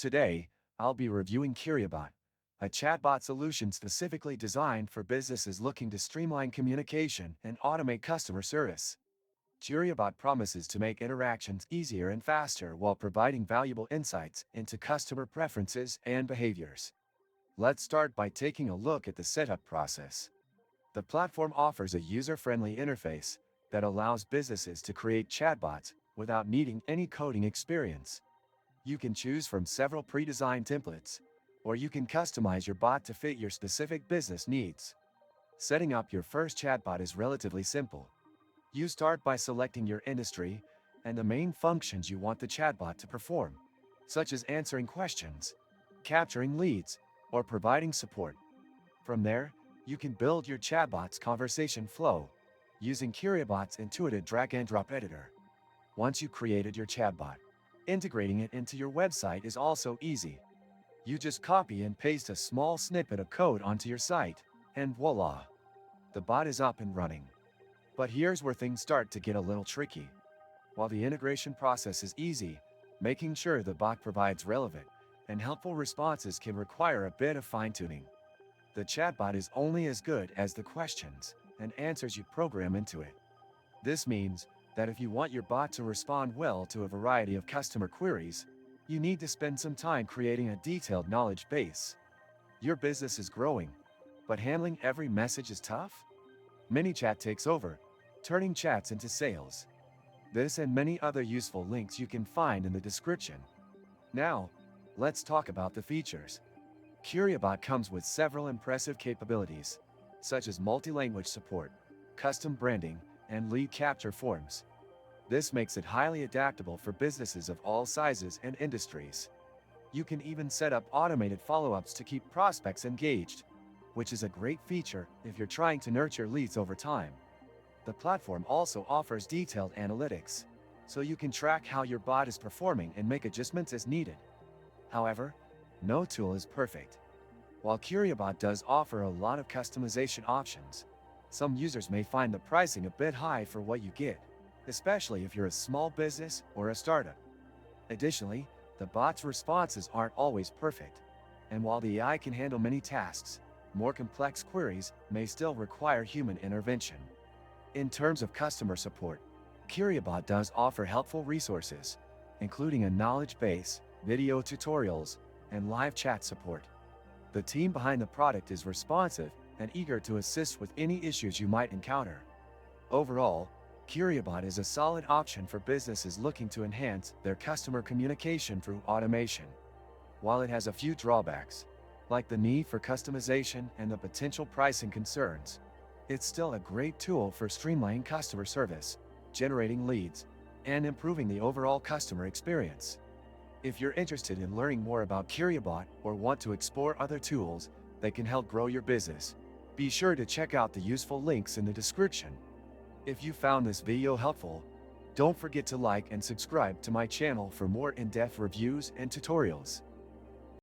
Today, I'll be reviewing Quriobot, a chatbot solution specifically designed for businesses looking to streamline communication and automate customer service. Quriobot promises to make interactions easier and faster while providing valuable insights into customer preferences and behaviors. Let's start by taking a look at the setup process. The platform offers a user-friendly interface that allows businesses to create chatbots without needing any coding experience. You can choose from several pre-designed templates, or you can customize your bot to fit your specific business needs. Setting up your first chatbot is relatively simple. You start by selecting your industry and the main functions you want the chatbot to perform, such as answering questions, capturing leads, or providing support. From there, you can build your chatbot's conversation flow using Quriobot's intuitive drag-and-drop editor. Once you've created your chatbot, integrating it into your website is also easy. You just copy and paste a small snippet of code onto your site, and voila! The bot is up and running. But here's where things start to get a little tricky. While the integration process is easy, making sure the bot provides relevant and helpful responses can require a bit of fine-tuning. The chatbot is only as good as the questions and answers you program into it. This means that if you want your bot to respond well to a variety of customer queries, you need to spend some time creating a detailed knowledge base. Your business is growing, but handling every message is tough? ManyChat takes over, turning chats into sales. This and many other useful links you can find in the description. Now, let's talk about the features. Quriobot comes with several impressive capabilities, such as multi-language support, custom branding, and lead capture forms. This makes it highly adaptable for businesses of all sizes and industries. You can even set up automated follow-ups to keep prospects engaged, which is a great feature if you're trying to nurture leads over time. The platform also offers detailed analytics, so you can track how your bot is performing and make adjustments as needed. However, no tool is perfect. While Quriobot does offer a lot of customization options, some users may find the pricing a bit high for what you get, especially if you're a small business or a startup. Additionally, the bot's responses aren't always perfect, and while the AI can handle many tasks, more complex queries may still require human intervention. In terms of customer support, Quriobot does offer helpful resources, including a knowledge base, video tutorials, and live chat support. The team behind the product is responsive and eager to assist with any issues you might encounter. Overall, Quriobot is a solid option for businesses looking to enhance their customer communication through automation. While it has a few drawbacks, like the need for customization and the potential pricing concerns, it's still a great tool for streamlining customer service, generating leads, and improving the overall customer experience. If you're interested in learning more about Quriobot or want to explore other tools that can help grow your business, be sure to check out the useful links in the description. If you found this video helpful, don't forget to like and subscribe to my channel for more in-depth reviews and tutorials.